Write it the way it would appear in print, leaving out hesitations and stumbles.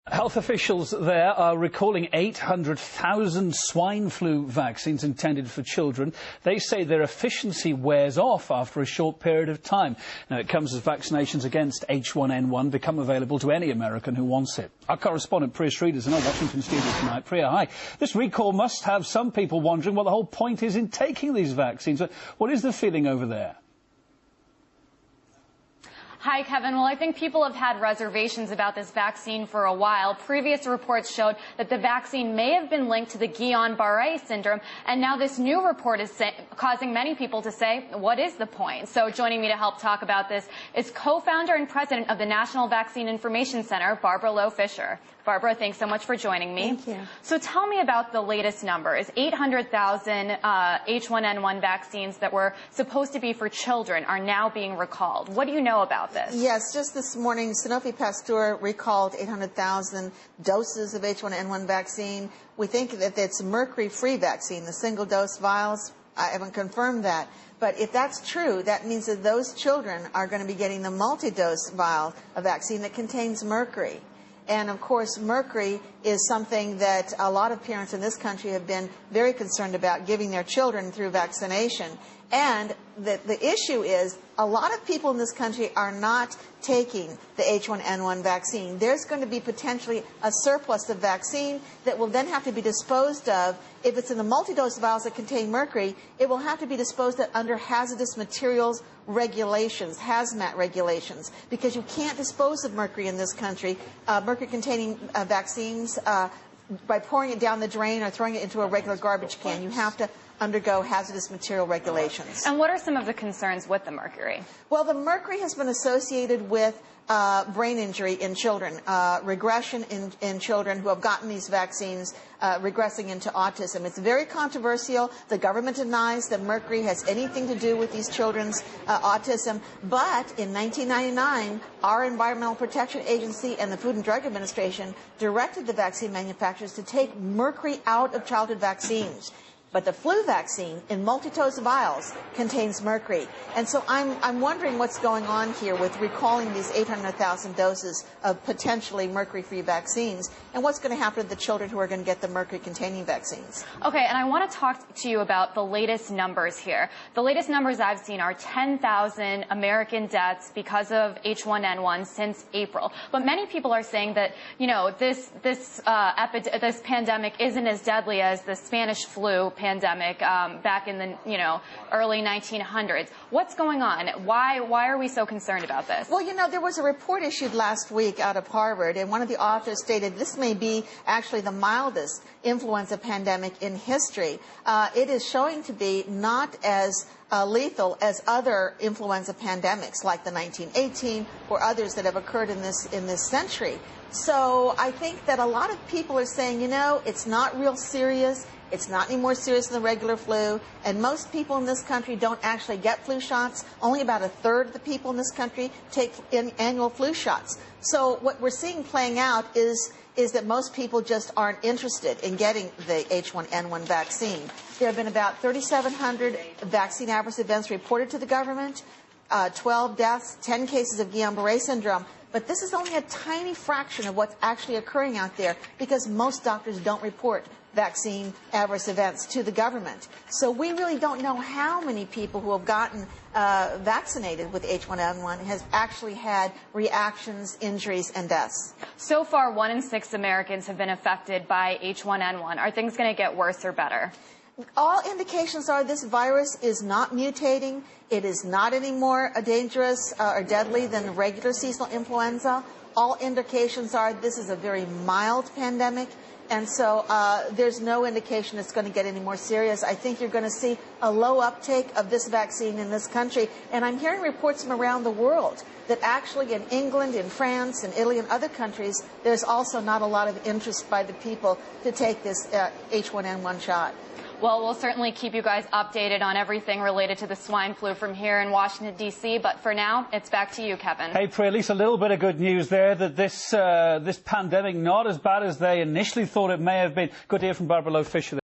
Health officials there are recalling 800,000 swine flu vaccines intended for children. They say their efficiency wears off after a short period of time. Now, it comes as vaccinations against H1N1 become available to any American who wants it. Our correspondent Priya Sridhar is in our Washington studio tonight. Priya, hi. This recall must have some people wondering what the whole point is in taking these vaccines. What is the feeling over there? Hi, Kevin. Well, I think people have had reservations about this vaccine for a while. Previous reports showed that the vaccine may have been linked to the Guillain-Barre syndrome, and now this new report is causing many people to say, what is the point? So joining me to help talk about this is co-founder and president of the National Vaccine Information Center, Loe Fisher. Barbara, thanks so much for joining me. Thank you. So tell me about the latest numbers. 800,000 H1N1 vaccines that were supposed to be for children are now being recalled. What do you know about this? Yes, just this morning, Sanofi Pasteur recalled 800,000 doses of H1N1 vaccine. We think that it's a mercury-free vaccine, the single-dose vials. I haven't confirmed that. But if that's true, that means that those children are going to be getting the multi-dose vial of vaccine that contains mercury. And, of course, mercury is something that a lot of parents in this country have been very concerned about giving their children through vaccination. And the issue is a lot of people in this country are not taking the H1N1 vaccine. There's going to be potentially a surplus of vaccine that will then have to be disposed of. If it's in the multi-dose vials that contain mercury, it will have to be disposed of under hazardous materials regulations, hazmat regulations, because you can't dispose of mercury in this country, mercury-containing vaccines, by pouring it down the drain or throwing it into a regular garbage can. You have to undergo hazardous material regulations. And what are some of the concerns with the mercury? Well, the mercury has been associated with brain injury in children, regression in children who have gotten these vaccines, regressing into autism. It's very controversial. The government denies that mercury has anything to do with these children's autism. But in 1999, our Environmental Protection Agency and the Food and Drug Administration directed the vaccine manufacturers to take mercury out of childhood vaccines. But the flu vaccine in multi-dose vials contains mercury. And so I'm wondering what's going on here with recalling these 800,000 doses of potentially mercury-free vaccines, and what's going to happen to the children who are going to get the mercury-containing vaccines. Okay, and I want to talk to you about the latest numbers here. The latest numbers I've seen are 10,000 American deaths because of H1N1 since April. But many people are saying that, you know, this pandemic isn't as deadly as the Spanish flu pandemic back in the early 1900s. What's going on? Why are we so concerned about this? Well, you know, there was a report issued last week out of Harvard, and one of the authors stated this may be actually the mildest influenza pandemic in history. It is showing to be not as lethal as other influenza pandemics like the 1918 or others that have occurred in this century. So I think that a lot of people are saying, you know, it's not real serious. It's not any more serious than the regular flu, and most people in this country don't actually get flu shots. Only about a third of the people in this country take annual flu shots. So what we're seeing playing out is that most people just aren't interested in getting the H1N1 vaccine. There have been about 3,700 vaccine adverse events reported to the government, 12 deaths, 10 cases of Guillain-Barre syndrome. But this is only a tiny fraction of what's actually occurring out there because most doctors don't report vaccine adverse events to the government. So we really don't know how many people who have gotten vaccinated with H1N1 has actually had reactions, injuries, and deaths. So far, 1 in 6 Americans have been affected by H1N1. Are things going to get worse or better? All indications are this virus is not mutating. It is not any more dangerous or deadly than regular seasonal influenza. All indications are this is a very mild pandemic. And so there's no indication it's going to get any more serious. I think you're going to see a low uptake of this vaccine in this country. And I'm hearing reports from around the world that actually in England, in France, in Italy, and other countries, there's also not a lot of interest by the people to take this H1N1 shot. Well, we'll certainly keep you guys updated on everything related to the swine flu from here in Washington, D.C. But for now, it's back to you, Kevin. Hey, Priya, at least a little bit of good news there, that this pandemic not as bad as they initially thought it may have been. Good to hear from Loe Fisher.